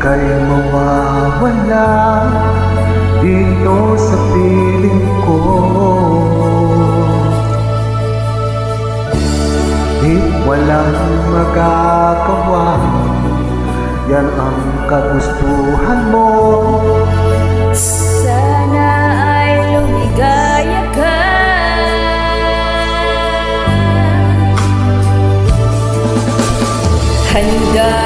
kay mawawala dito sa piling ko. Di walang magagawa, yan ang kagustuhan mo. Sana ay lumigaya ka. Handa